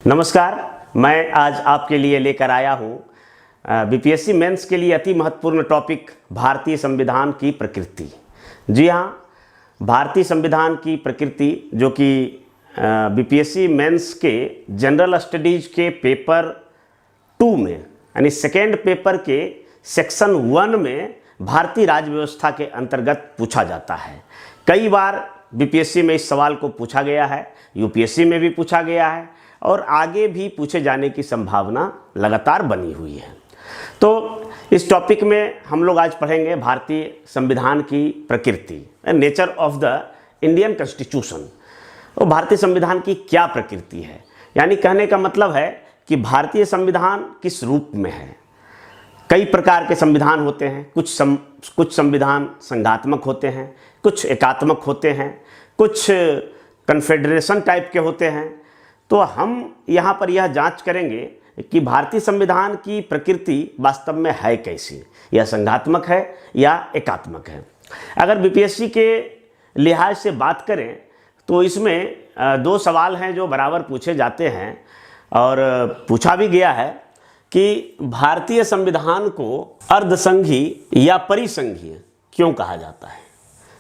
नमस्कार। मैं आज आपके लिए लेकर आया हूँ बीपीएससी मेंस के लिए अति महत्वपूर्ण टॉपिक भारतीय संविधान की प्रकृति। जी हाँ, भारतीय संविधान की प्रकृति जो कि बीपीएससी मेंस के जनरल स्टडीज के पेपर 2 में यानी सेकेंड पेपर के सेक्शन 1 में भारतीय राज्य व्यवस्था के अंतर्गत पूछा जाता है। कई बार बीपीएससी में इस सवाल को पूछा गया है, यूपीएससी में भी पूछा गया है और आगे भी पूछे जाने की संभावना लगातार बनी हुई है। तो इस टॉपिक में हम लोग आज पढ़ेंगे भारतीय संविधान की प्रकृति, nature of the Indian constitution. तो भारतीय संविधान की क्या प्रकृति है, यानी कहने का मतलब है कि भारतीय संविधान किस रूप में है। कई प्रकार के संविधान होते हैं, कुछ संविधान संघात्मक होते हैं, कुछ एकात्मक होते हैं, कुछ कन्फेडरेशन टाइप के होते हैं। तो हम यहाँ पर यह जांच करेंगे कि भारतीय संविधान की प्रकृति वास्तव में है कैसी, यह संघात्मक है या एकात्मक है। अगर बीपीएससी के लिहाज से बात करें तो इसमें 2 सवाल हैं जो बराबर पूछे जाते हैं और पूछा भी गया है कि भारतीय संविधान को अर्धसंघीय या परिसंघीय क्यों कहा जाता है।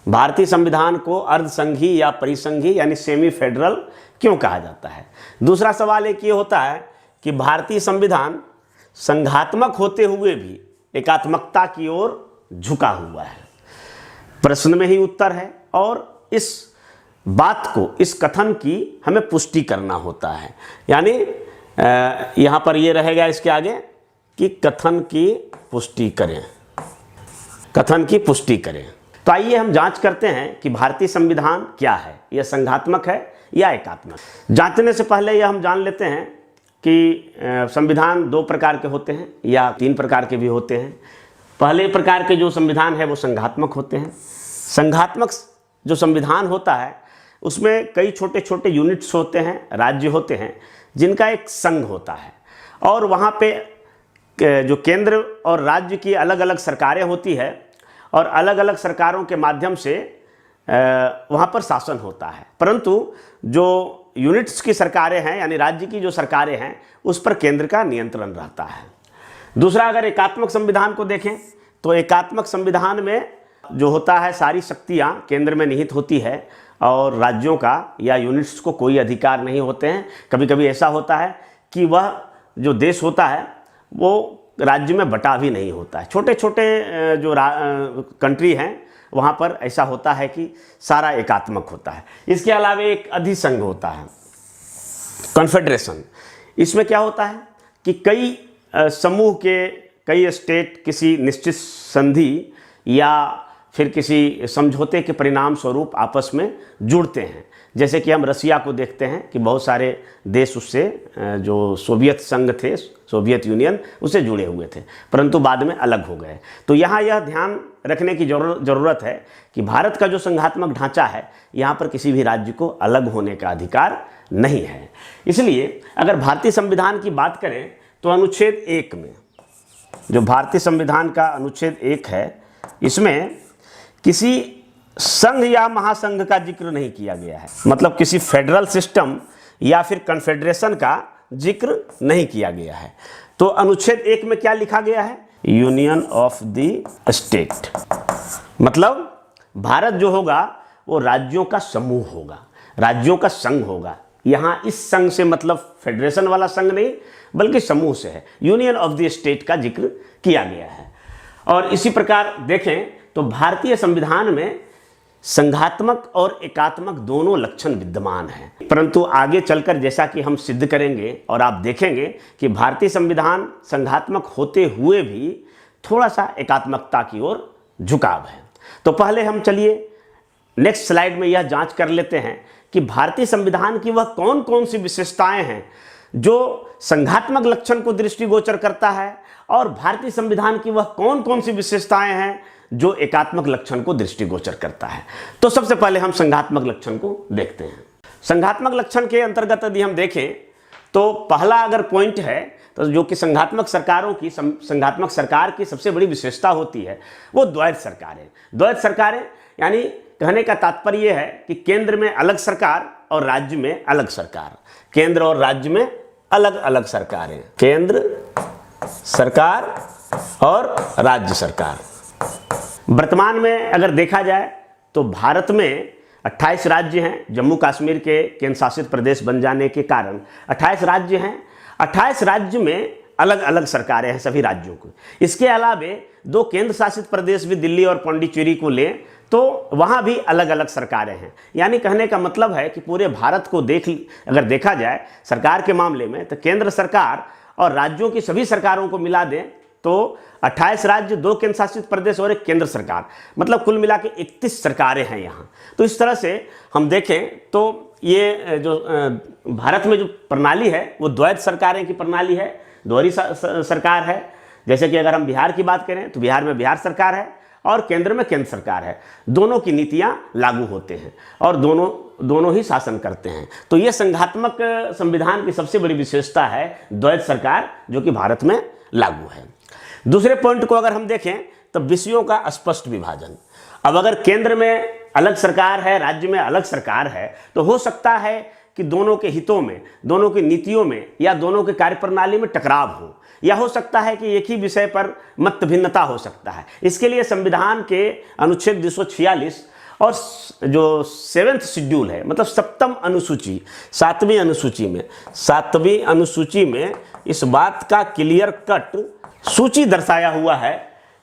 भारतीय संविधान को अर्धसंघीय या परिसंघीय यानी सेमी फेडरल क्यों कहा जाता है। दूसरा सवाल एक ये होता है कि भारतीय संविधान संघात्मक होते हुए भी एकात्मकता की ओर झुका हुआ है। प्रश्न में ही उत्तर है और इस बात को, इस कथन की हमें पुष्टि करना होता है। यानी यहाँ पर ये रहेगा इसके आगे कि कथन की पुष्टि करें, कथन की पुष्टि करें। तो आइए हम जांच करते हैं कि भारतीय संविधान क्या है, यह संघात्मक है या एकात्मक। जांचने से पहले यह हम जान लेते हैं कि संविधान 2 प्रकार के होते हैं या 3 प्रकार के भी होते हैं। पहले प्रकार के जो संविधान है वो संघात्मक होते हैं। संघात्मक जो संविधान होता है उसमें कई छोटे छोटे यूनिट्स होते हैं, राज्य होते हैं जिनका एक संघ होता है और वहाँ पे जो केंद्र और राज्य की अलग अलग सरकारें होती है और अलग अलग सरकारों के माध्यम से वहाँ पर शासन होता है। परंतु जो यूनिट्स की सरकारें हैं यानी राज्य की जो सरकारें हैं उस पर केंद्र का नियंत्रण रहता है। दूसरा, अगर एकात्मक संविधान को देखें तो एकात्मक संविधान में जो होता है सारी शक्तियाँ केंद्र में निहित होती है और राज्यों का या यूनिट्स को कोई अधिकार नहीं होते हैं। कभी कभी ऐसा होता है कि वह जो देश होता है वो राज्य में बटा भी नहीं होता है। छोटे छोटे जो कंट्री हैं वहाँ पर ऐसा होता है कि सारा एकात्मक होता है। इसके अलावा एक अधिसंघ होता है, कॉन्फेडरेशन। इसमें क्या होता है कि कई समूह के कई स्टेट किसी निश्चित संधि या फिर किसी समझौते के परिणाम स्वरूप आपस में जुड़ते हैं। जैसे कि हम रसिया को देखते हैं कि बहुत सारे देश उससे जो सोवियत संघ थे, सोवियत यूनियन, उससे जुड़े हुए थे परंतु बाद में अलग हो गए। तो यहाँ यह ध्यान रखने की ज़रूरत है कि भारत का जो संघात्मक ढांचा है यहाँ पर किसी भी राज्य को अलग होने का अधिकार नहीं है। इसलिए अगर भारतीय संविधान की बात करें तो अनुच्छेद 1 में, जो भारतीय संविधान का अनुच्छेद 1 है, इसमें किसी संघ या महासंघ का जिक्र नहीं किया गया है। मतलब किसी फेडरल सिस्टम या फिर कन्फेडरेशन का जिक्र नहीं किया गया है। तो अनुच्छेद 1 में क्या लिखा गया है? Union of the state. मतलब भारत जो होगा वो राज्यों का समूह होगा, राज्यों का संघ होगा। यहाँ इस संघ से मतलब फेडरेशन वाला संघ नहीं बल्कि समूह से है। यूनियन ऑफ द स्टेट का जिक्र किया गया है। और इसी प्रकार देखें तो भारतीय संविधान में संघात्मक और एकात्मक दोनों लक्षण विद्यमान हैं। परंतु आगे चलकर जैसा कि हम सिद्ध करेंगे और आप देखेंगे कि भारतीय संविधान संघात्मक होते हुए भी थोड़ा सा एकात्मकता की ओर झुकाव है। तो पहले हम चलिए नेक्स्ट स्लाइड में यह जांच कर लेते हैं कि भारतीय संविधान की वह कौन कौन सी विशेषताएं हैं जो संघात्मक लक्षण को दृष्टिगोचर करता है और भारतीय संविधान की वह कौन कौन सी विशेषताएं हैं जो एकात्मक लक्षण को दृष्टिगोचर करता है। तो सबसे पहले हम संघात्मक लक्षण को देखते हैं। संघात्मक लक्षण के अंतर्गत यदि हम देखें तो पहला अगर पॉइंट है तो जो कि संघात्मक सरकार की सबसे बड़ी विशेषता होती है वो द्वैध सरकारें। द्वैध सरकारें यानी कहने का तात्पर्य है कि केंद्र में अलग सरकार और राज्य में अलग सरकार, केंद्र और राज्य में अलग अलग सरकारें, केंद्र सरकार और राज्य सरकार। वर्तमान में अगर देखा जाए तो भारत में 28 राज्य हैं। जम्मू कश्मीर के केंद्र शासित प्रदेश बन जाने के कारण 28 राज्य हैं। 28 राज्य में अलग अलग सरकारें हैं सभी राज्यों को। इसके अलावे 2 केंद्र शासित प्रदेश भी दिल्ली और पौंडीचेरी को लें तो वहाँ भी अलग अलग सरकारें हैं। यानी कहने का मतलब है कि पूरे भारत को अगर देखा जाए सरकार के मामले में, तो केंद्र सरकार और राज्यों की सभी सरकारों को मिला दें तो 28 राज्य, 2 केंद्र शासित प्रदेश और 1 केंद्र सरकार, मतलब कुल मिला के 31 सरकारें हैं यहाँ। तो इस तरह से हम देखें तो ये जो भारत में जो प्रणाली है वो द्वैध सरकारें की प्रणाली है, दोहरी सरकार है। जैसे कि अगर हम बिहार की बात करें तो बिहार में बिहार सरकार है और केंद्र में केंद्र सरकार है। दोनों की नीतियां लागू होते हैं और दोनों ही शासन करते हैं। तो ये संघात्मक संविधान की सबसे बड़ी विशेषता है द्वैध सरकार, जो कि भारत में लागू है। दूसरे पॉइंट को अगर हम देखें तो विषयों का स्पष्ट विभाजन। अब अगर केंद्र में अलग सरकार है, राज्य में अलग सरकार है, तो हो सकता है कि दोनों के हितों में, दोनों की नीतियों में या दोनों के कार्यप्रणाली में टकराव हो, या हो सकता है कि एक ही विषय पर मत भिन्नता हो सकता है। इसके लिए संविधान के अनुच्छेद 246 और जो 7th शेड्यूल है, मतलब 7वीं अनुसूची, 7वीं अनुसूची में इस बात का क्लियर कट सूची दर्शाया हुआ है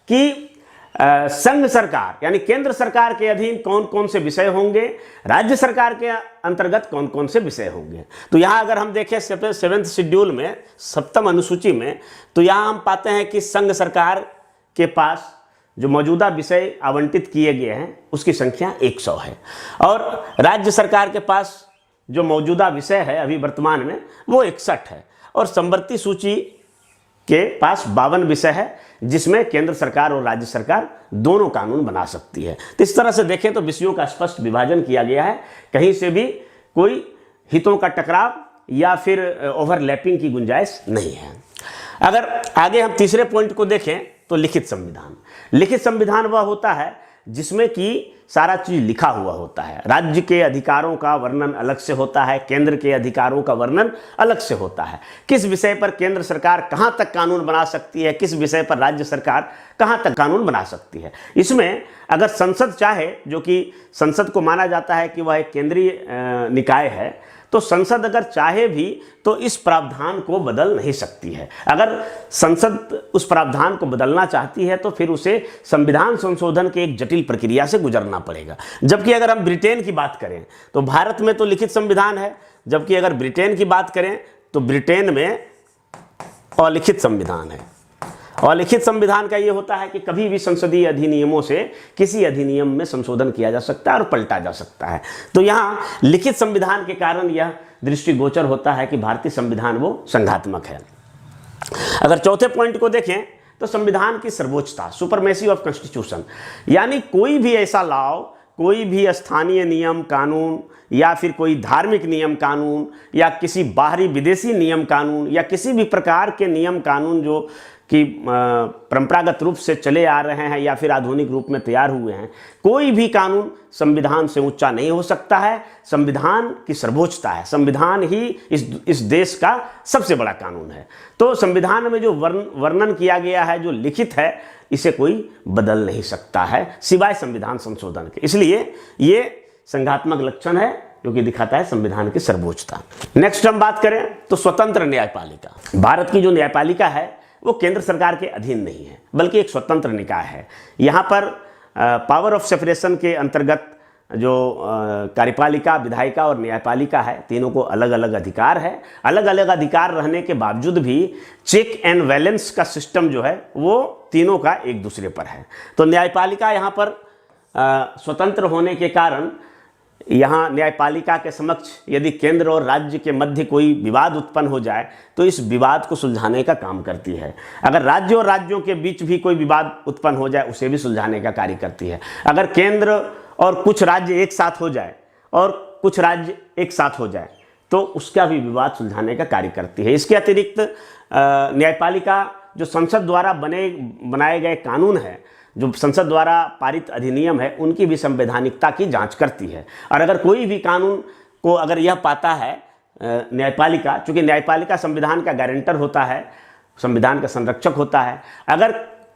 कि संघ सरकार यानी केंद्र सरकार के अधीन कौन कौन से विषय होंगे, राज्य सरकार के अंतर्गत कौन कौन से विषय होंगे। तो यहाँ अगर हम देखें 7th शेड्यूल में 7वीं अनुसूची में, तो यहाँ हम पाते हैं कि संघ सरकार के पास जो मौजूदा विषय आवंटित किए गए हैं उसकी संख्या 100 है और राज्य सरकार के पास जो मौजूदा विषय है अभी वर्तमान में वो 61 है और समवर्ती सूची के पास 52 विषय है, जिसमें केंद्र सरकार और राज्य सरकार दोनों कानून बना सकती है। तो इस तरह से देखें तो विषयों का स्पष्ट विभाजन किया गया है, कहीं से भी कोई हितों का टकराव या फिर ओवरलैपिंग की गुंजाइश नहीं है। अगर आगे हम तीसरे पॉइंट को देखें तो लिखित संविधान। लिखित संविधान वह होता है जिसमें कि सारा चीज लिखा हुआ होता है। राज्य के अधिकारों का वर्णन अलग से होता है, केंद्र के अधिकारों का वर्णन अलग से होता है। किस विषय पर केंद्र सरकार कहां तक कानून बना सकती है, किस विषय पर राज्य सरकार कहां तक कानून बना सकती है। इसमें अगर संसद चाहे, जो कि संसद को माना जाता है कि वह एक केंद्रीय निकाय है, तो संसद अगर चाहे भी तो इस प्रावधान को बदल नहीं सकती है। अगर संसद उस प्रावधान को बदलना चाहती है तो फिर उसे संविधान संशोधन के एक जटिल प्रक्रिया से गुजरना पड़ेगा। जबकि अगर हम ब्रिटेन की बात करें तो भारत में तो लिखित संविधान है, जबकि अगर ब्रिटेन की बात करें तो ब्रिटेन में अलिखित संविधान है। और लिखित संविधान का ये होता है कि कभी भी संसदीय अधिनियमों से किसी अधिनियम में संशोधन किया जा सकता है और पलटा जा सकता है। तो यहाँ लिखित संविधान के कारण यह दृष्टिगोचर होता है कि भारतीय संविधान वो संघात्मक है। अगर चौथे पॉइंट को देखें तो संविधान की सर्वोच्चता, सुपरमेसी ऑफ कॉन्स्टिट्यूशन, यानी कोई भी ऐसा लॉ, कोई भी स्थानीय नियम कानून या फिर कोई धार्मिक नियम कानून या किसी बाहरी विदेशी नियम कानून या किसी भी प्रकार के नियम कानून जो कि परंपरागत रूप से चले आ रहे हैं या फिर आधुनिक रूप में तैयार हुए हैं, कोई भी कानून संविधान से ऊंचा नहीं हो सकता है। संविधान की सर्वोच्चता है, संविधान ही इस देश का सबसे बड़ा कानून है। तो संविधान में जो वर्णन किया गया है, जो लिखित है, इसे कोई बदल नहीं सकता है सिवाय संविधान संशोधन के। इसलिए ये संघात्मक लक्षण है जो कि दिखाता है संविधान की सर्वोच्चता। नेक्स्ट हम बात करें तो स्वतंत्र न्यायपालिका। भारत की जो न्यायपालिका है वो केंद्र सरकार के अधीन नहीं है, बल्कि एक स्वतंत्र निकाय है। यहाँ पर पावर ऑफ सेपरेशन के अंतर्गत जो कार्यपालिका, विधायिका और न्यायपालिका है, तीनों को अलग अलग अधिकार है। अलग अलग अधिकार रहने के बावजूद भी चेक एंड बैलेंस का सिस्टम जो है वो तीनों का एक दूसरे पर है। तो न्यायपालिका यहाँ पर स्वतंत्र होने के कारण यहाँ न्यायपालिका के समक्ष यदि केंद्र और राज्य के मध्य कोई विवाद उत्पन्न हो जाए तो इस विवाद को सुलझाने का काम करती है। अगर राज्य और राज्यों के बीच भी कोई विवाद उत्पन्न हो जाए उसे भी सुलझाने का कार्य करती है। अगर केंद्र और कुछ राज्य एक साथ हो जाए और कुछ राज्य एक साथ हो जाए तो उसका भी विवाद सुलझाने का कार्य करती है। इसके अतिरिक्त न्यायपालिका जो संसद द्वारा बनाए गए कानून है, जो संसद द्वारा पारित अधिनियम है, उनकी भी संवैधानिकता की जांच करती है। और अगर कोई भी कानून को अगर यह पाता है न्यायपालिका, चूँकि न्यायपालिका संविधान का गारंटर होता है, संविधान का संरक्षक होता है, अगर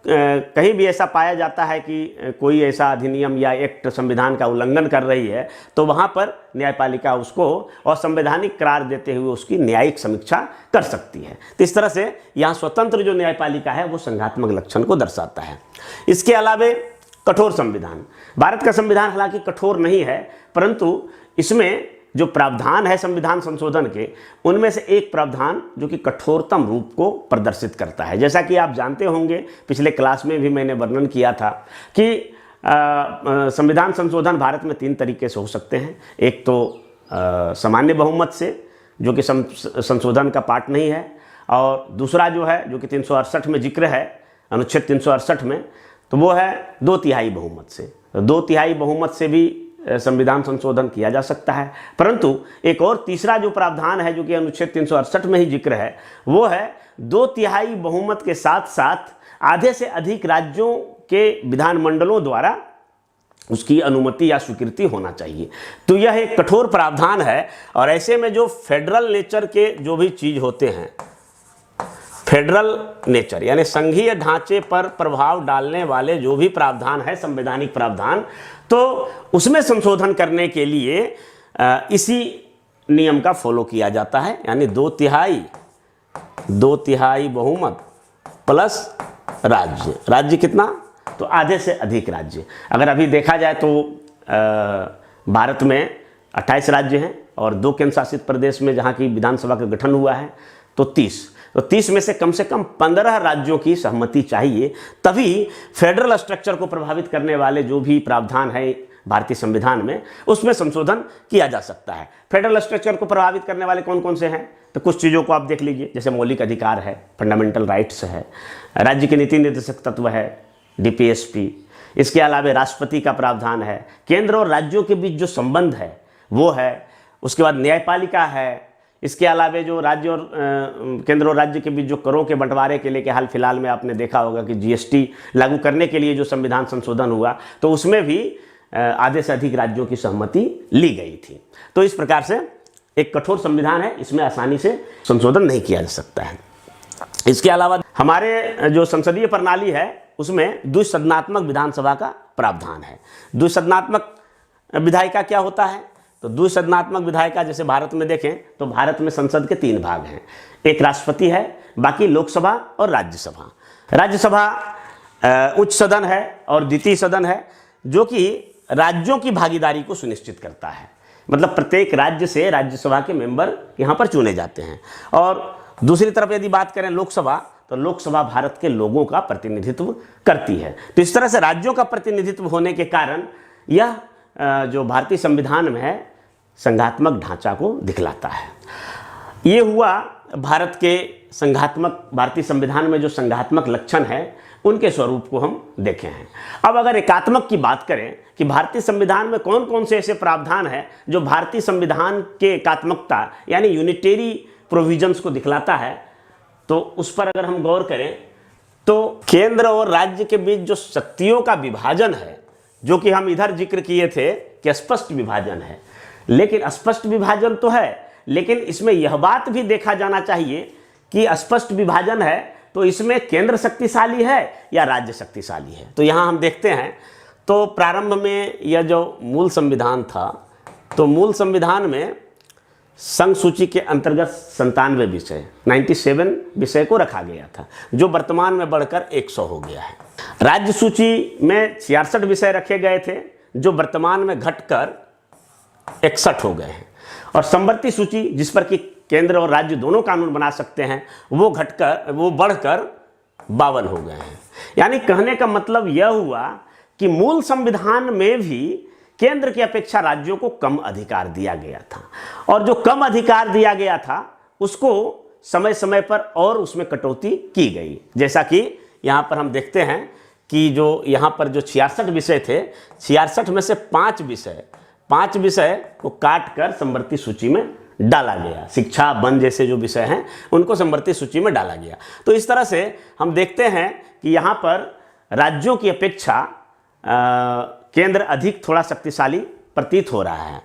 कहीं भी ऐसा पाया जाता है कि कोई ऐसा अधिनियम या एक्ट संविधान का उल्लंघन कर रही है तो वहाँ पर न्यायपालिका उसको असंवैधानिक करार देते हुए उसकी न्यायिक समीक्षा कर सकती है। तो इस तरह से यहाँ स्वतंत्र जो न्यायपालिका है वो संघात्मक लक्षण को दर्शाता है। इसके अलावे कठोर संविधान, भारत का संविधान हालांकि कठोर नहीं है, परंतु इसमें जो प्रावधान है संविधान संशोधन के, उनमें से एक प्रावधान जो कि कठोरतम रूप को प्रदर्शित करता है। जैसा कि आप जानते होंगे, पिछले क्लास में भी मैंने वर्णन किया था कि संविधान संशोधन भारत में 3 तरीके से हो सकते हैं। एक तो सामान्य बहुमत से, जो कि संशोधन का पार्ट नहीं है, और दूसरा जो है जो कि 368 में जिक्र है, अनुच्छेद 368 में, तो वो है 2/3 बहुमत से। 2/3 बहुमत से भी संविधान संशोधन किया जा सकता है। परंतु एक और तीसरा जो प्रावधान है जो कि अनुच्छेद 368 में ही जिक्र है, वो है 2/3 बहुमत के साथ साथ आधे से अधिक राज्यों के विधानमंडलों द्वारा उसकी अनुमति या स्वीकृति होना चाहिए। तो यह एक कठोर प्रावधान है, और ऐसे में जो फेडरल नेचर के जो भी चीज़ होते हैं, फेडरल नेचर यानी संघीय ढांचे पर प्रभाव डालने वाले जो भी प्रावधान है, संवैधानिक प्रावधान, तो उसमें संशोधन करने के लिए इसी नियम का फॉलो किया जाता है। यानी 2/3 बहुमत प्लस राज्य, राज्य कितना, तो आधे से अधिक राज्य। अगर अभी देखा जाए तो भारत में 28 राज्य हैं और 2 केंद्र शासित प्रदेश में जहाँ की विधानसभा का गठन हुआ है तो 30, तो 30 में से कम 15 राज्यों की सहमति चाहिए, तभी फेडरल स्ट्रक्चर को प्रभावित करने वाले जो भी प्रावधान है भारतीय संविधान में, उसमें संशोधन किया जा सकता है। फेडरल स्ट्रक्चर को प्रभावित करने वाले कौन कौन से हैं, तो कुछ चीज़ों को आप देख लीजिए, जैसे मौलिक अधिकार है, फंडामेंटल राइट्स है, राज्य के नीति निर्देशक तत्व है, डीपीएसपी, इसके अलावा राष्ट्रपति का प्रावधान है, केंद्र और राज्यों के बीच जो संबंध है वो है, उसके बाद न्यायपालिका है, इसके अलावा जो राज्य और केंद्र और राज्य के बीच जो करों के बंटवारे के लिए, हाल फिलहाल में आपने देखा होगा कि जीएसटी लागू करने के लिए जो संविधान संशोधन हुआ, तो उसमें भी आधे से अधिक राज्यों की सहमति ली गई थी। तो इस प्रकार से एक कठोर संविधान है, इसमें आसानी से संशोधन नहीं किया जा सकता है। इसके अलावा हमारे जो संसदीय प्रणाली है उसमें द्विसदनात्मक विधानसभा का प्रावधान है। द्विसदनात्मक विधायिका क्या होता है, तो द्विसदनात्मक विधायिका जैसे भारत में देखें तो भारत में संसद के 3 भाग हैं, एक राष्ट्रपति है, बाकी लोकसभा और राज्यसभा। राज्यसभा उच्च सदन है और द्वितीय सदन है, जो कि राज्यों की भागीदारी को सुनिश्चित करता है। मतलब प्रत्येक राज्य से राज्यसभा के मेंबर यहाँ पर चुने जाते हैं। और दूसरी तरफ यदि बात करें लोकसभा, तो लोकसभा भारत के लोगों का प्रतिनिधित्व करती है। तो इस तरह से राज्यों का प्रतिनिधित्व होने के कारण यह जो भारतीय संविधान में है संघात्मक ढांचा को दिखलाता है। ये हुआ भारत के संघात्मक, भारतीय संविधान में जो संघात्मक लक्षण है उनके स्वरूप को हम देखे हैं। अब अगर एकात्मक की बात करें कि भारतीय संविधान में कौन कौन से ऐसे प्रावधान हैं जो भारतीय संविधान के एकात्मकता यानी यूनिटेरी प्रोविजंस को दिखलाता है, तो उस पर अगर हम गौर करें तो केंद्र और राज्य के बीच जो शक्तियों का विभाजन है, जो कि हम इधर जिक्र किए थे कि स्पष्ट विभाजन है, लेकिन स्पष्ट विभाजन तो है, लेकिन इसमें यह बात भी देखा जाना चाहिए कि स्पष्ट विभाजन है तो इसमें केंद्र शक्तिशाली है या राज्य शक्तिशाली है। तो यहाँ हम देखते हैं, तो प्रारंभ में यह जो मूल संविधान था, तो मूल संविधान में संघ सूची के अंतर्गत 97 विषय 97 विषय को रखा गया था, जो वर्तमान में बढ़कर 100 हो गया है। राज्य सूची में 66 विषय रखे गए थे, जो वर्तमान में घटकर 61 हो गए हैं। और समवर्ती सूची, जिस पर कि केंद्र और राज्य दोनों कानून बना सकते हैं, वो बढ़कर 52 हो गए हैं। यानी कहने का मतलब यह हुआ कि मूल संविधान में भी केंद्र की अपेक्षा राज्यों को कम अधिकार दिया गया था, और जो कम अधिकार दिया गया था उसको समय समय पर और उसमें कटौती की गई। जैसा कि यहाँ पर हम देखते हैं कि जो यहाँ पर जो 66 विषय थे, 66 में से 5 विषय को काट कर समवर्ती सूची में डाला गया। शिक्षा, वन जैसे जो विषय हैं उनको समवर्ती सूची में डाला गया। तो इस तरह से हम देखते हैं कि यहाँ पर राज्यों की अपेक्षा केंद्र अधिक थोड़ा शक्तिशाली प्रतीत हो रहा है।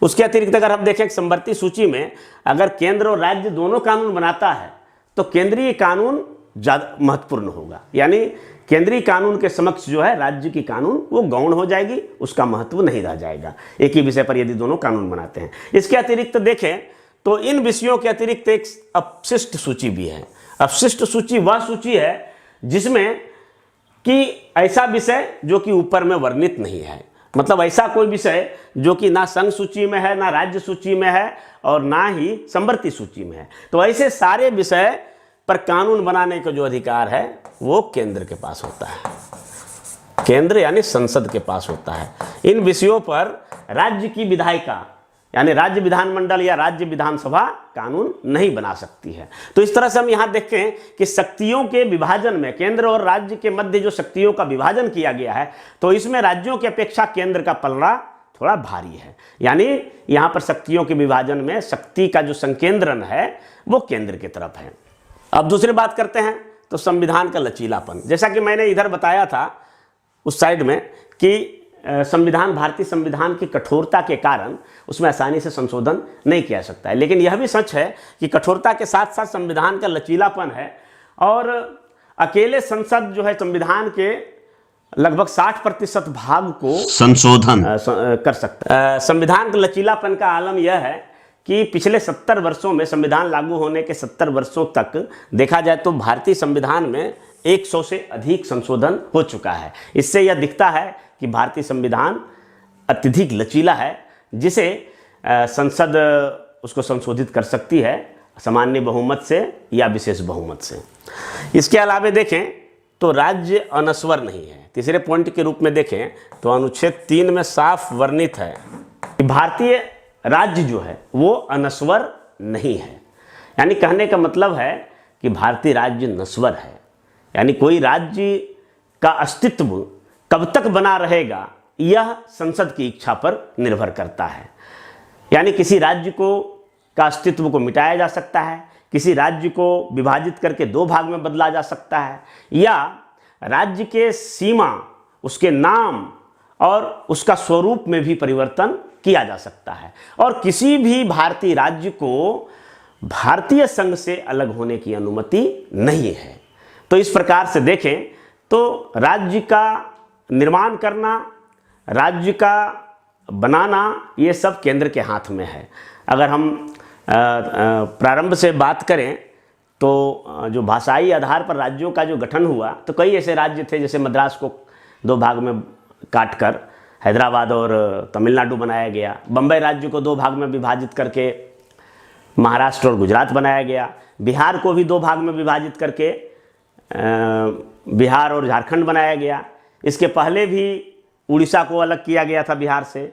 उसके अतिरिक्त अगर हम देखें समवर्ती सूची में अगर केंद्र और राज्य दोनों कानून बनाता है तो केंद्रीय कानून ज़्यादा महत्वपूर्ण होगा, यानी केंद्रीय कानून के समक्ष जो है राज्य की कानून वो गौण हो जाएगी, उसका महत्व नहीं रह जाएगा एक ही विषय पर यदि दोनों कानून बनाते हैं। इसके अतिरिक्त देखें तो इन विषयों के अतिरिक्त एक अपशिष्ट सूची भी है। अपशिष्ट सूची वह सूची है जिसमें कि ऐसा विषय जो कि ऊपर में वर्णित नहीं है, मतलब ऐसा कोई विषय जो कि ना संघ सूची में है, ना राज्य सूची में है और ना ही समवर्ती सूची में है। तो ऐसे सारे विषय पर कानून बनाने का जो अधिकार है वो केंद्र के पास होता है, केंद्र यानी संसद के पास होता है। इन विषयों पर राज्य की विधायिका यानी राज्य विधानमंडल या राज्य विधानसभा कानून नहीं बना सकती है। तो इस तरह से हम यहाँ देखें कि शक्तियों के विभाजन में केंद्र और राज्य के मध्य जो शक्तियों का विभाजन किया गया है तो इसमें राज्यों की अपेक्षा केंद्र का पलड़ा थोड़ा भारी है, यानी यहाँ पर शक्तियों के विभाजन में शक्ति का जो संकेंद्रण है वो केंद्र की तरफ है। अब दूसरी बात करते हैं तो संविधान का लचीलापन। जैसा कि मैंने इधर बताया था उस साइड में कि संविधान, भारतीय संविधान की कठोरता के कारण उसमें आसानी से संशोधन नहीं किया सकता है, लेकिन यह भी सच है कि कठोरता के साथ साथ संविधान का लचीलापन है और अकेले संसद जो है संविधान के लगभग 60% भाग को संशोधन कर सकता है। संविधान के लचीलापन का आलम यह है कि पिछले 70 वर्षों में, संविधान लागू होने के 70 वर्षों तक देखा जाए तो भारतीय संविधान में 100 से अधिक संशोधन हो चुका है। इससे यह दिखता है कि भारतीय संविधान अत्यधिक लचीला है, जिसे संसद उसको संशोधित कर सकती है सामान्य बहुमत से या विशेष बहुमत से। इसके अलावा देखें तो राज्य अनस्वर नहीं है। तीसरे पॉइंट के रूप में देखें तो अनुच्छेद 3 में साफ वर्णित है कि भारतीय राज्य जो है वो अनस्वर नहीं है, यानी कहने का मतलब है कि भारतीय राज्य नस्वर है, यानी कोई राज्य का अस्तित्व कब तक बना रहेगा यह संसद की इच्छा पर निर्भर करता है। यानी किसी राज्य को का अस्तित्व को मिटाया जा सकता है, किसी राज्य को विभाजित करके 2 भाग में बदला जा सकता है, या राज्य के सीमा, उसके नाम और उसका स्वरूप में भी परिवर्तन किया जा सकता है, और किसी भी भारतीय राज्य को भारतीय संघ से अलग होने की अनुमति नहीं है। तो इस प्रकार से देखें तो राज्य का निर्माण करना, राज्य का बनाना, ये सब केंद्र के हाथ में है। अगर हम प्रारंभ से बात करें तो जो भाषाई आधार पर राज्यों का जो गठन हुआ तो कई ऐसे राज्य थे, जैसे मद्रास को 2 भाग में काटकर हैदराबाद और तमिलनाडु बनाया गया, बम्बई राज्य को 2 भाग में विभाजित करके महाराष्ट्र और गुजरात बनाया गया, बिहार को भी 2 भाग में विभाजित करके बिहार और झारखंड बनाया गया। इसके पहले भी उड़ीसा को अलग किया गया था बिहार से,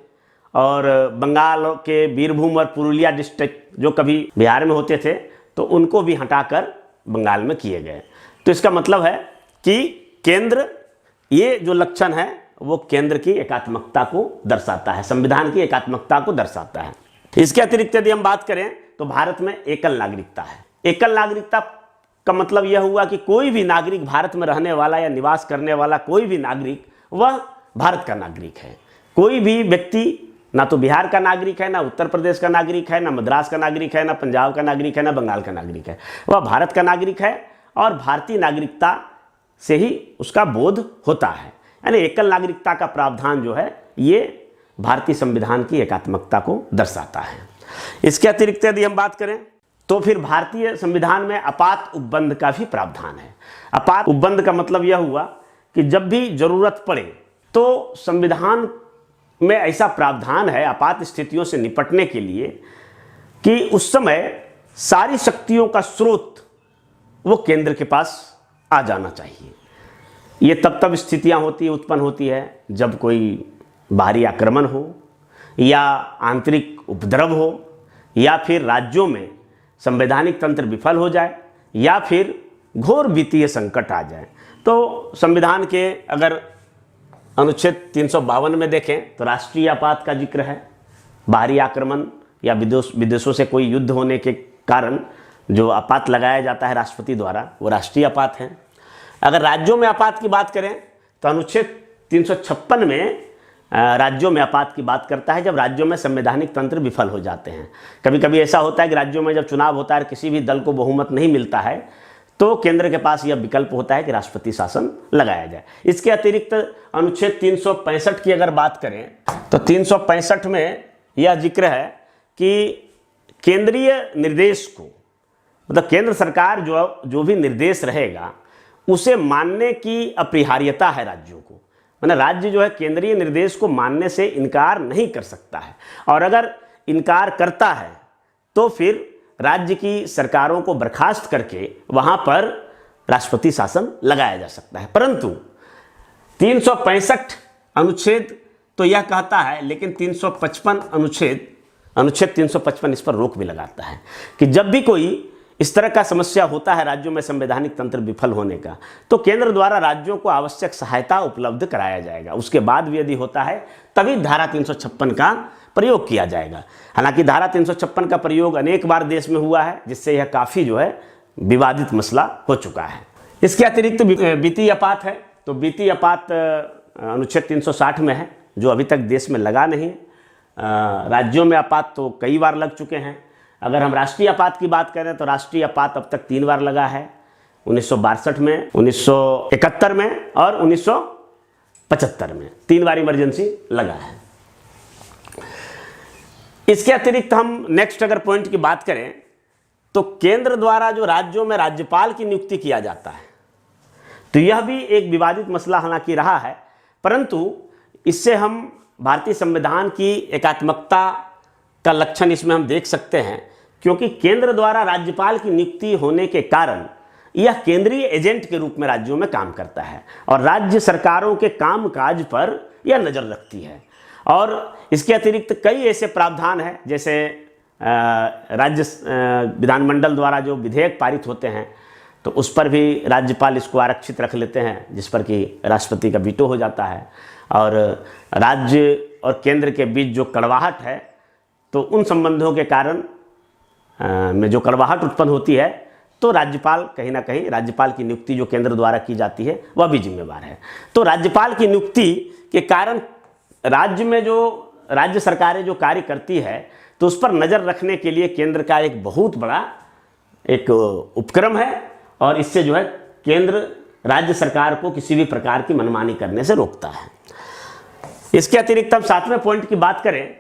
और बंगाल के बीरभूम और पुरुलिया डिस्ट्रिक्ट जो कभी बिहार में होते थे तो उनको भी हटाकर बंगाल में किए गए। तो इसका मतलब है कि केंद्र, ये जो लक्षण है वो केंद्र की एकात्मकता को दर्शाता है, संविधान की एकात्मकता को दर्शाता है। इसके अतिरिक्त यदि हम बात करें तो भारत में एकल नागरिकता है। एकल नागरिकता का मतलब यह हुआ कि कोई भी नागरिक, भारत में रहने वाला या निवास करने वाला कोई भी नागरिक वह भारत का नागरिक है। कोई भी व्यक्ति ना तो बिहार का नागरिक है, ना उत्तर प्रदेश का नागरिक है, ना मद्रास का नागरिक है, ना पंजाब का नागरिक है, ना बंगाल का नागरिक है, वह भारत का नागरिक है और भारतीय नागरिकता से ही उसका बोध होता है। यानी एकल नागरिकता का प्रावधान जो है ये भारतीय संविधान की एकात्मकता को दर्शाता है। इसके अतिरिक्त यदि हम बात करें तो फिर भारतीय संविधान में आपात उपबंध का भी प्रावधान है। आपात उपबंध का मतलब यह हुआ कि जब भी जरूरत पड़े तो संविधान में ऐसा प्रावधान है आपात स्थितियों से निपटने के लिए कि उस समय सारी शक्तियों का स्रोत वो केंद्र के पास आ जाना चाहिए। ये तब स्थितियां उत्पन्न होती है जब कोई बाहरी आक्रमण हो या आंतरिक उपद्रव हो, या फिर राज्यों में संवैधानिक तंत्र विफल हो जाए, या फिर घोर वित्तीय संकट आ जाए। तो संविधान के अगर अनुच्छेद 352 में देखें तो राष्ट्रीय आपात का जिक्र है। बाहरी आक्रमण या विदेशों से कोई युद्ध होने के कारण जो आपात लगाया जाता है राष्ट्रपति द्वारा, वो राष्ट्रीय आपात है। अगर राज्यों में आपात की बात करें तो अनुच्छेद 356 में राज्यों में आपात की बात करता है, जब राज्यों में संवैधानिक तंत्र विफल हो जाते हैं। कभी कभी ऐसा होता है कि राज्यों में जब चुनाव होता है और किसी भी दल को बहुमत नहीं मिलता है तो केंद्र के पास यह विकल्प होता है कि राष्ट्रपति शासन लगाया जाए। इसके अतिरिक्त अनुच्छेद 365 की अगर बात करें तो 365 में यह जिक्र है कि केंद्रीय निर्देश को, मतलब केंद्र सरकार जो भी निर्देश रहेगा उसे मानने की अपरिहार्यता है राज्यों को। मतलब राज्य जो है केंद्रीय निर्देश को मानने से इनकार नहीं कर सकता है, और अगर इनकार करता है तो फिर राज्य की सरकारों को बर्खास्त करके वहां पर राष्ट्रपति शासन लगाया जा सकता है। परंतु 365 अनुच्छेद तो यह कहता है, लेकिन 355 अनुच्छेद 355 इस पर रोक भी लगाता है कि जब भी कोई इस तरह का समस्या होता है राज्यों में संवैधानिक तंत्र विफल होने का, तो केंद्र द्वारा राज्यों को आवश्यक सहायता उपलब्ध कराया जाएगा। उसके बाद भी यदि होता है तभी धारा 356 का प्रयोग किया जाएगा। हालांकि धारा 356 का प्रयोग अनेक बार देश में हुआ है, जिससे यह काफ़ी जो है विवादित मसला हो चुका है। इसके अतिरिक्त वित्तीय आपात है, तो वित्तीय आपात अनुच्छेद 360 में है, जो अभी तक देश में लगा नहीं। राज्यों में आपात तो कई बार लग चुके हैं। अगर हम राष्ट्रीय आपात की बात करें तो राष्ट्रीय आपात अब तक 3 बार लगा है, 1962 में, 1971 में और 1975 में 3 बार इमरजेंसी लगा है। इसके अतिरिक्त हम नेक्स्ट अगर पॉइंट की बात करें तो केंद्र द्वारा जो राज्यों में राज्यपाल की नियुक्ति किया जाता है, तो यह भी एक विवादित मसला हालांकि रहा है, परंतु इससे हम भारतीय संविधान की एकात्मकता का लक्षण इसमें हम देख सकते हैं, क्योंकि केंद्र द्वारा राज्यपाल की नियुक्ति होने के कारण यह केंद्रीय एजेंट के रूप में राज्यों में काम करता है और राज्य सरकारों के कामकाज पर यह नज़र रखती है। और इसके अतिरिक्त कई ऐसे प्रावधान हैं, जैसे राज्य विधानमंडल द्वारा जो विधेयक पारित होते हैं तो उस पर भी राज्यपाल इसको आरक्षित रख लेते हैं, जिस पर कि राष्ट्रपति का वीटो हो जाता है। और राज्य और केंद्र के बीच जो कड़वाहट है, तो उन संबंधों के कारण में जो कड़वाहट उत्पन्न होती है, तो राज्यपाल कहीं ना कहीं राज्यपाल की नियुक्ति जो केंद्र द्वारा की जाती है वह भी जिम्मेवार है। तो राज्यपाल की नियुक्ति के कारण राज्य में जो राज्य सरकारें जो कार्य करती है तो उस पर नज़र रखने के लिए केंद्र का एक बहुत बड़ा एक उपक्रम है, और इससे जो है केंद्र राज्य सरकार को किसी भी प्रकार की मनमानी करने से रोकता है। इसके अतिरिक्त हम 7वें पॉइंट की बात करें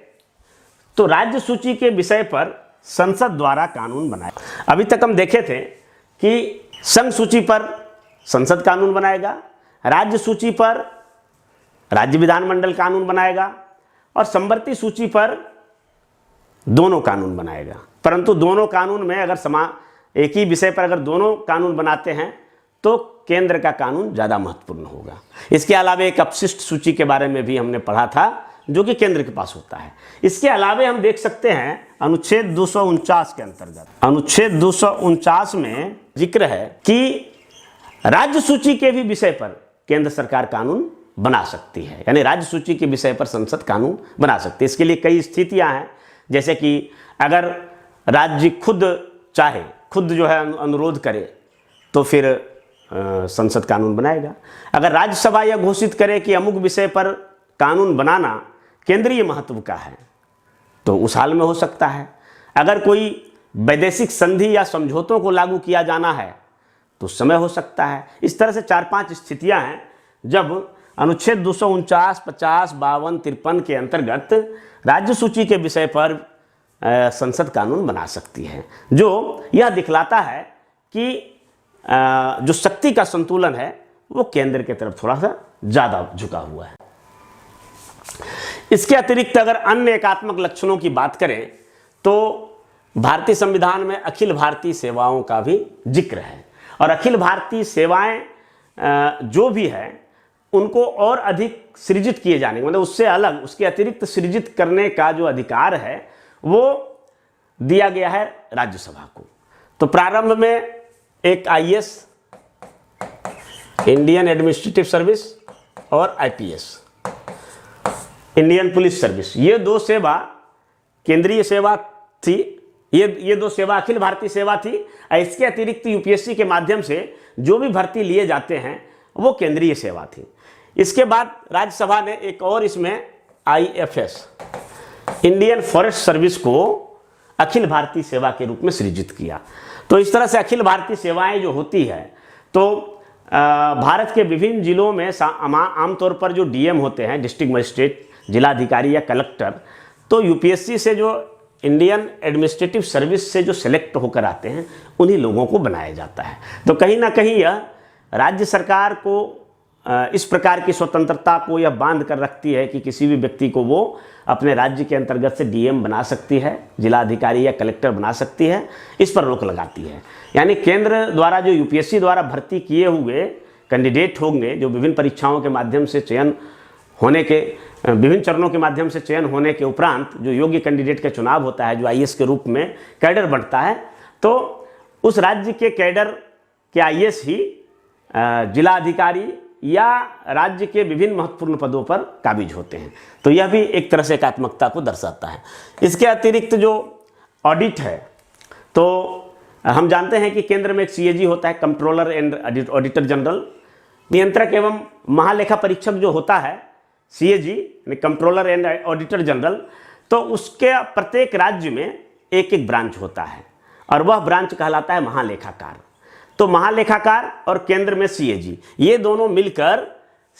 तो राज्य सूची के विषय पर संसद द्वारा कानून बनाए। अभी तक हम देखे थे कि संघ सूची पर संसद कानून बनाएगा, राज्य सूची पर राज्य विधानमंडल कानून बनाएगा और समवर्ती सूची पर दोनों कानून बनाएगा। परंतु दोनों कानून में अगर एक ही विषय पर अगर दोनों कानून बनाते हैं तो केंद्र का कानून ज़्यादा महत्वपूर्ण होगा। इसके अलावा एक अपशिष्ट सूची के बारे में भी हमने पढ़ा था, जो कि केंद्र के पास होता है। इसके अलावा हम देख सकते हैं अनुच्छेद 249 के अंतर्गत, अनुच्छेद 249 में जिक्र है कि राज्य सूची के भी विषय पर केंद्र सरकार कानून बना सकती है, यानी राज्य सूची के विषय पर संसद कानून बना सकती है। इसके लिए कई स्थितियां हैं, जैसे कि अगर राज्य खुद चाहे, खुद जो है अनुरोध करे तो फिर संसद कानून बनाएगा। अगर राज्यसभा यह घोषित करे कि अमुक विषय पर कानून बनाना केंद्रीय महत्व का है तो उस हाल में हो सकता है। अगर कोई वैदेशिक संधि या समझौतों को लागू किया जाना है तो उस समय हो सकता है। इस तरह से 4-5 स्थितियां हैं जब अनुच्छेद 249, 50, 52, 53 के अंतर्गत राज्य सूची के विषय पर संसद कानून बना सकती है, जो यह दिखलाता है कि जो शक्ति का संतुलन है वो केंद्र की तरफ थोड़ा सा ज़्यादा झुका हुआ है। इसके अतिरिक्त अगर अन्य एकात्मक लक्षणों की बात करें तो भारतीय संविधान में अखिल भारतीय सेवाओं का भी जिक्र है, और अखिल भारतीय सेवाएं जो भी है उनको और अधिक सृजित किए जाने, मतलब उससे अलग, उसके अतिरिक्त सृजित करने का जो अधिकार है वो दिया गया है राज्यसभा को। तो प्रारंभ में एक आईएएस, इंडियन एडमिनिस्ट्रेटिव सर्विस, और आईपीएस, इंडियन पुलिस सर्विस, ये 2 सेवा केंद्रीय सेवा थी, ये 2 सेवा अखिल भारतीय सेवा थी। इसके अतिरिक्त यूपीएससी के माध्यम से जो भी भर्ती लिए जाते हैं वो केंद्रीय सेवा थी। इसके बाद राज्यसभा ने एक और इसमें IFS इंडियन फॉरेस्ट सर्विस को अखिल भारतीय सेवा के रूप में सृजित किया। तो इस तरह से अखिल भारतीय सेवाएं जो होती है, तो भारत के विभिन्न जिलों में आमतौर पर जो DM होते हैं, डिस्ट्रिक्ट मजिस्ट्रेट, जिलाधिकारी या कलेक्टर, तो UPSC से जो इंडियन एडमिनिस्ट्रेटिव सर्विस से जो सिलेक्ट होकर आते हैं, उन्हीं लोगों को बनाया जाता है। तो कहीं ना कहीं यह राज्य सरकार को इस प्रकार की स्वतंत्रता को यह बांध कर रखती है कि किसी भी व्यक्ति को वो अपने राज्य के अंतर्गत से DM बना सकती है, जिलाधिकारी या कलेक्टर बना सकती है, इस पर रोक लगाती है। यानी केंद्र द्वारा जो UPSC द्वारा भर्ती किए हुए कैंडिडेट होंगे, जो विभिन्न परीक्षाओं के माध्यम से चयन होने के, विभिन्न चरणों के माध्यम से चयन होने के उपरांत जो योग्य कैंडिडेट का चुनाव होता है, जो IAS के रूप में कैडर बनता है, तो उस राज्य के कैडर के IAS ही जिलाधिकारी या राज्य के विभिन्न महत्वपूर्ण पदों पर काबिज होते हैं। तो यह भी एक तरह से एकात्मकता को दर्शाता है। इसके अतिरिक्त जो ऑडिट है, तो हम जानते हैं कि केंद्र में एक CAG होता है, कंट्रोलर एंड ऑडिटर जनरल। नियंत्रक एवं महालेखा परीक्षक जो होता है CAG, controller and auditor general, तो उसके प्रत्येक राज्य में एक एक ब्रांच होता है और वह ब्रांच कहलाता है महालेखाकार। तो महालेखाकार और केंद्र में CAG, ये दोनों मिलकर,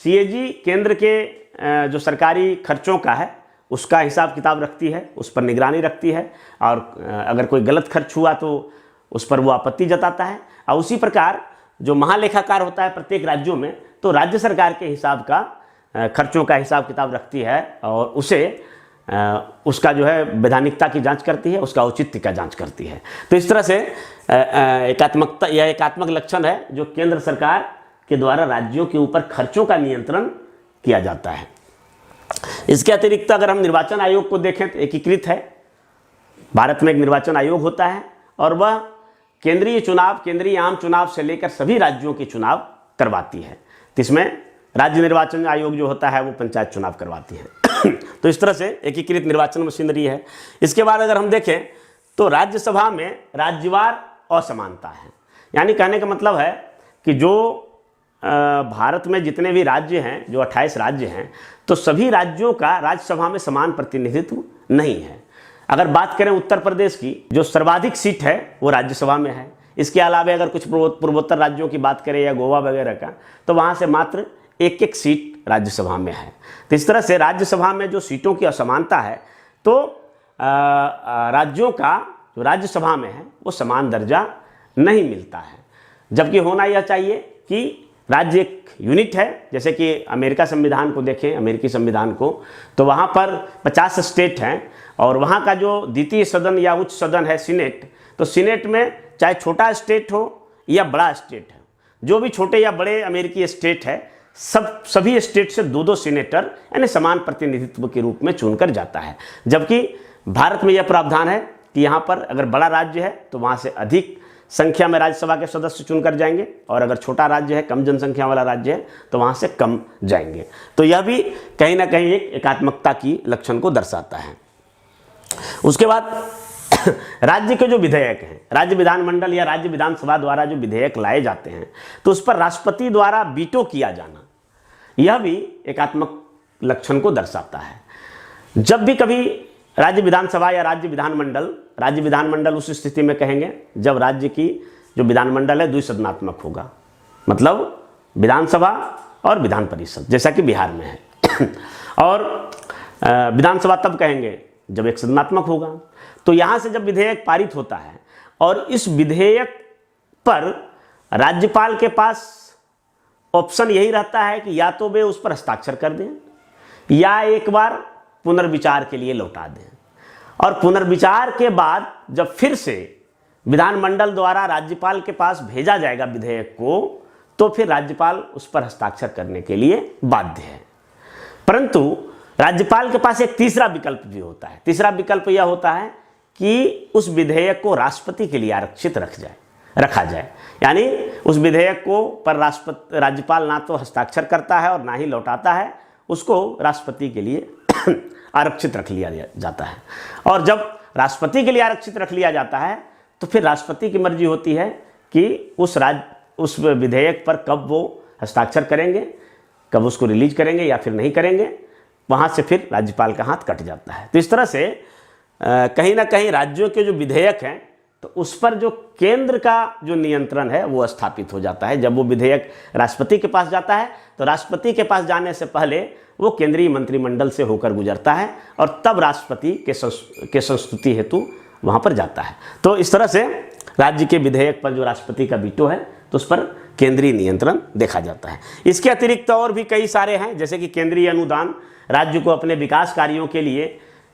CAG केंद्र के जो सरकारी खर्चों का है उसका हिसाब किताब रखती है, उस पर निगरानी रखती है, और अगर कोई गलत खर्च हुआ तो उस पर वो आपत्ति जताता है। और उसी प्रकार जो महालेखाकार होता है प्रत्येक राज्यों में, तो राज्य सरकार के हिसाब का खर्चों का हिसाब किताब रखती है और उसे उसका जो है वैधानिकता की जांच करती है, उसका औचित्य का जांच करती है। तो इस तरह से एकात्मकता, यह एकात्मक लक्षण है जो केंद्र सरकार के द्वारा राज्यों के ऊपर खर्चों का नियंत्रण किया जाता है। इसके अतिरिक्त अगर हम निर्वाचन आयोग को देखें तो एकीकृत है। भारत में एक निर्वाचन आयोग होता है और वह केंद्रीय चुनाव, केंद्रीय आम चुनाव से लेकर सभी राज्यों के चुनाव करवाती है। तो इसमें राज्य निर्वाचन आयोग जो होता है वो पंचायत चुनाव करवाती है। तो इस तरह से एकीकृत निर्वाचन मशीनरी है। इसके बाद अगर हम देखें तो राज्यसभा में राज्यवार असमानता है। यानी कहने का मतलब है कि जो भारत में जितने भी राज्य हैं, जो 28 राज्य हैं, तो सभी राज्यों का राज्यसभा में समान प्रतिनिधित्व नहीं है। अगर बात करें उत्तर प्रदेश की, जो सर्वाधिक सीट है वो राज्यसभा में है। इसके अलावा अगर कुछ पूर्वोत्तर राज्यों की बात करें या गोवा वगैरह का, तो वहाँ से मात्र एक एक सीट राज्यसभा में है। तो इस तरह से राज्यसभा में जो सीटों की असमानता है, तो राज्यों का जो राज्यसभा में है वो समान दर्जा नहीं मिलता है। जबकि होना यह चाहिए कि राज्य एक यूनिट है। जैसे कि अमेरिका संविधान को देखें, अमेरिकी संविधान को, तो वहाँ पर 50 स्टेट हैं और वहाँ का जो द्वितीय सदन या उच्च सदन है सीनेट, तो सीनेट में चाहे छोटा स्टेट हो या बड़ा स्टेट है, जो भी छोटे या बड़े अमेरिकी स्टेट है, सभी स्टेट से 2-2 सीनेटर यानी समान प्रतिनिधित्व के रूप में चुनकर जाता है। जबकि भारत में यह प्रावधान है कि यहाँ पर अगर बड़ा राज्य है तो वहाँ से अधिक संख्या में राज्यसभा के सदस्य चुनकर जाएंगे, और अगर छोटा राज्य है, कम जनसंख्या वाला राज्य है, तो वहाँ से कम जाएंगे। तो यह भी कहीं ना कहीं एक एकात्मकता की लक्षण को दर्शाता है। उसके बाद राज्य के जो विधेयक हैं, राज्य विधानमंडल या राज्य विधानसभा द्वारा जो विधेयक लाए जाते हैं, तो उस पर राष्ट्रपति द्वारा वीटो किया जाना, यह भी एकात्मक लक्षण को दर्शाता है। जब भी कभी राज्य विधानसभा या राज्य विधानमंडल उस स्थिति में कहेंगे जब राज्य की जो विधानमंडल है द्विसदनात्मक होगा, मतलब विधानसभा और विधान परिषद, जैसा कि बिहार में है। और विधानसभा तब कहेंगे जब एक सदनात्मक होगा। तो यहाँ से जब विधेयक पारित होता है और इस विधेयक पर राज्यपाल के पास ऑप्शन यही रहता है कि या तो वे उस पर हस्ताक्षर कर दें या एक बार पुनर्विचार के लिए लौटा दें। और पुनर्विचार के बाद जब फिर से विधानमंडल द्वारा राज्यपाल के पास भेजा जाएगा विधेयक को, तो फिर राज्यपाल उस पर हस्ताक्षर करने के लिए बाध्य है। परंतु राज्यपाल के पास एक तीसरा विकल्प भी होता है। तीसरा विकल्प यह होता है कि उस विधेयक को राष्ट्रपति के लिए आरक्षित रखा जाए। यानी उस विधेयक को पर राज्यपाल ना तो हस्ताक्षर करता है और ना ही लौटाता है, उसको राष्ट्रपति के लिए आरक्षित रख लिया जाता है। और जब राष्ट्रपति के लिए आरक्षित रख लिया जाता है तो फिर राष्ट्रपति की मर्जी होती है कि उस विधेयक पर कब वो हस्ताक्षर करेंगे, कब उसको रिलीज करेंगे या फिर नहीं करेंगे। वहाँ से फिर राज्यपाल का हाथ कट जाता है। तो इस तरह से कहीं ना कहीं राज्यों के जो विधेयक हैं तो उस पर जो केंद्र का जो नियंत्रण है वो स्थापित हो जाता है। जब वो विधेयक राष्ट्रपति के पास जाता है तो राष्ट्रपति के पास जाने से पहले वो केंद्रीय मंत्रिमंडल से होकर गुजरता है और तब राष्ट्रपति के संस्तुति हेतु वहाँ पर जाता है। तो इस तरह से राज्य के विधेयक पर जो राष्ट्रपति का वीटो है तो उस पर केंद्रीय नियंत्रण देखा जाता है। इसके अतिरिक्त और भी कई सारे हैं, जैसे कि केंद्रीय अनुदान। राज्य को अपने विकास कार्यों के लिए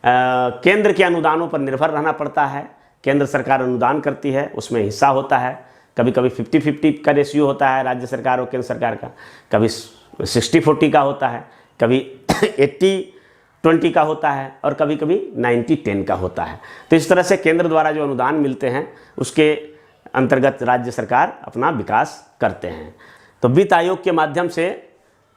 केंद्र के अनुदानों पर निर्भर रहना पड़ता है। केंद्र सरकार अनुदान करती है, उसमें हिस्सा होता है। कभी कभी 50-50 का रेशियो होता है राज्य सरकार और केंद्र सरकार का, कभी 60-40 का होता है, कभी 80-20 का होता है और कभी कभी 90-10 का होता है। तो इस तरह से केंद्र द्वारा जो अनुदान मिलते हैं उसके अंतर्गत राज्य सरकार अपना विकास करते हैं। तो वित्त आयोग के माध्यम से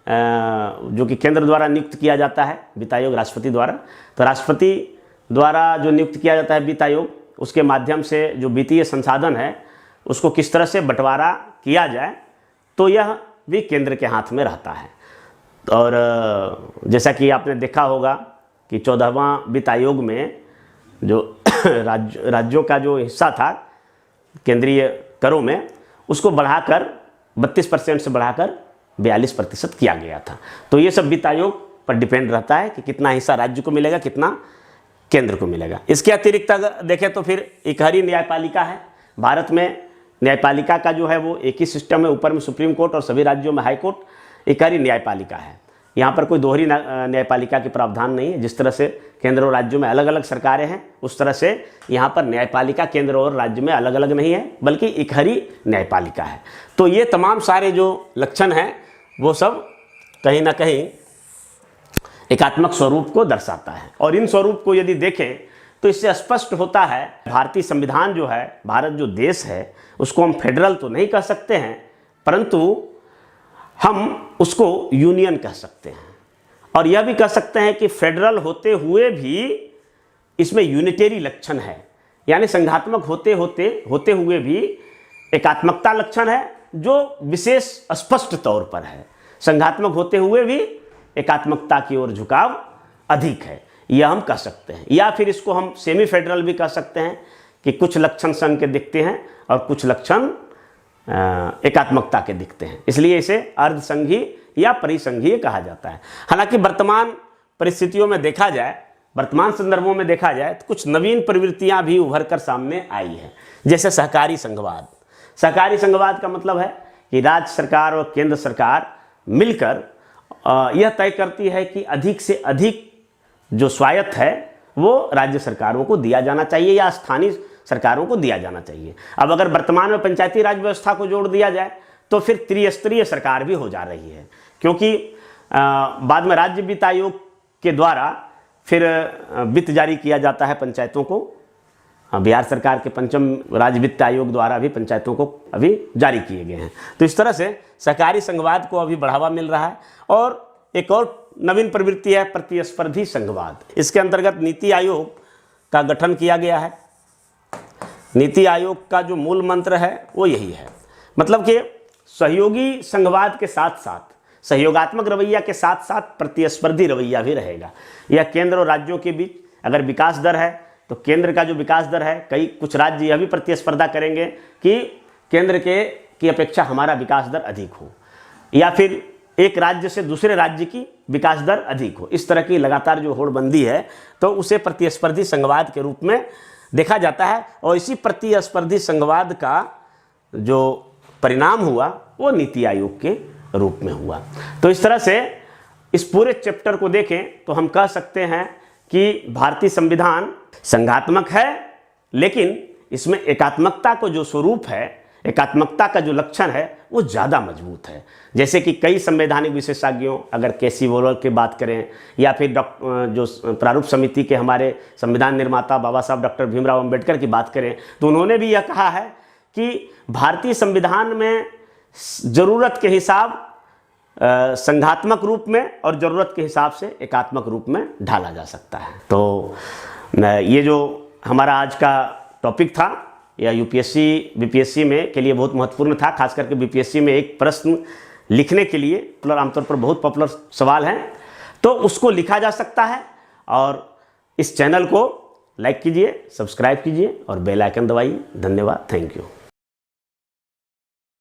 जो कि केंद्र द्वारा नियुक्त किया जाता है, वित्त आयोग राष्ट्रपति द्वारा, तो राष्ट्रपति द्वारा जो नियुक्त किया जाता है वित्त आयोग, उसके माध्यम से जो वित्तीय संसाधन है उसको किस तरह से बंटवारा किया जाए तो यह भी केंद्र के हाथ में रहता है। और जैसा कि आपने देखा होगा कि 14वां वित्त आयोग में जो राज्यों का जो हिस्सा था केंद्रीय करों में, उसको बढ़ाकर 32% से बढ़ाकर 42% किया गया था। तो ये सब वित्त आयोग पर डिपेंड रहता है कि कितना हिस्सा राज्य को मिलेगा, कितना केंद्र को मिलेगा। इसके अतिरिक्त अगर देखें तो फिर इकहरी न्यायपालिका है। भारत में न्यायपालिका का जो है वो एक ही सिस्टम है, ऊपर में सुप्रीम कोर्ट और सभी राज्यों में हाई कोर्ट। इकहरी न्यायपालिका है, यहाँ पर कोई दोहरी न्यायपालिका के प्रावधान नहीं है। जिस तरह से केंद्र और राज्यों में अलग अलग सरकारें हैं, उस तरह से यहाँ पर न्यायपालिका केंद्र और राज्य में अलग अलग नहीं है, बल्कि इकहरी न्यायपालिका है। तो ये तमाम सारे जो लक्षण हैं वो सब कहीं ना कहीं एकात्मक स्वरूप को दर्शाता है। और इन स्वरूप को यदि देखें तो इससे स्पष्ट होता है भारतीय संविधान जो है, भारत जो देश है, उसको हम फेडरल तो नहीं कह सकते हैं, परंतु हम उसको यूनियन कह सकते हैं। और यह भी कह सकते हैं कि फेडरल होते हुए भी इसमें यूनिटेरी लक्षण है, यानी संघात्मक होते हुए भी एकात्मकता लक्षण है जो विशेष स्पष्ट तौर पर है। संघात्मक होते हुए भी एकात्मकता की ओर झुकाव अधिक है, यह हम कह सकते हैं। या फिर इसको हम सेमी फेडरल भी कह सकते हैं कि कुछ लक्षण संघ के दिखते हैं और कुछ लक्षण एकात्मकता के दिखते हैं, इसलिए इसे अर्धसंघीय या परिसंघीय कहा जाता है। हालांकि वर्तमान परिस्थितियों में देखा जाए, वर्तमान संदर्भों में देखा जाए तो कुछ नवीन प्रवृत्तियां भी उभर कर सामने आई हैं, जैसे सहकारी संघवाद। सहकारी संघवाद का मतलब है कि राज्य सरकार और केंद्र सरकार मिलकर यह तय करती है कि अधिक से अधिक जो स्वायत्त है वो राज्य सरकारों को दिया जाना चाहिए या स्थानीय सरकारों को दिया जाना चाहिए। अब अगर वर्तमान में पंचायती राज व्यवस्था को जोड़ दिया जाए तो फिर त्रिस्तरीय सरकार भी हो जा रही है, क्योंकि बाद में राज्य वित्त आयोग के द्वारा फिर वित्त जारी किया जाता है पंचायतों को। बिहार सरकार के 5म राज्य वित्त आयोग द्वारा भी पंचायतों को अभी जारी किए गए हैं। तो इस तरह से सहकारी संघवाद को अभी बढ़ावा मिल रहा है। और एक और नवीन प्रवृत्ति है प्रतिस्पर्धी संघवाद। इसके अंतर्गत नीति आयोग का गठन किया गया है। नीति आयोग का जो मूल मंत्र है वो यही है, मतलब कि सहयोगी संघवाद के साथ साथ, सहयोगात्मक रवैया के साथ साथ प्रतिस्पर्धी रवैया भी रहेगा। यह केंद्र और राज्यों के बीच अगर विकास दर है तो केंद्र का जो विकास दर है, कुछ राज्य यह भी प्रतिस्पर्धा करेंगे कि केंद्र की अपेक्षा हमारा विकास दर अधिक हो, या फिर एक राज्य से दूसरे राज्य की विकास दर अधिक हो। इस तरह की लगातार जो होड़बंदी है तो उसे प्रतिस्पर्धी संघवाद के रूप में देखा जाता है। और इसी प्रतिस्पर्धी संघवाद का जो परिणाम हुआ वो नीति आयोग के रूप में हुआ। तो इस तरह से इस पूरे चैप्टर को देखें तो हम कह सकते हैं कि भारतीय संविधान संघात्मक है, लेकिन इसमें एकात्मकता को जो स्वरूप है, एकात्मकता का जो लक्षण है वो ज़्यादा मजबूत है। जैसे कि कई संवैधानिक विशेषज्ञों, अगर केसी वोलर की बात करें या फिर जो प्रारूप समिति के हमारे संविधान निर्माता बाबा साहब डॉक्टर भीमराव अंबेडकर की बात करें, तो उन्होंने भी यह कहा है कि भारतीय संविधान में ज़रूरत के हिसाब संघात्मक रूप में और ज़रूरत के हिसाब से एकात्मक रूप में ढाला जा सकता है। तो ये जो हमारा आज का टॉपिक था, या यूपीएससी बीपीएससी में के लिए बहुत महत्वपूर्ण था, खास करके बीपीएससी में एक प्रश्न लिखने के लिए आमतौर पर बहुत पॉपुलर सवाल है। तो उसको लिखा जा सकता है। और इस चैनल को लाइक कीजिए, सब्सक्राइब कीजिए और बेल आइकन दबाइए। धन्यवाद, थैंक यू।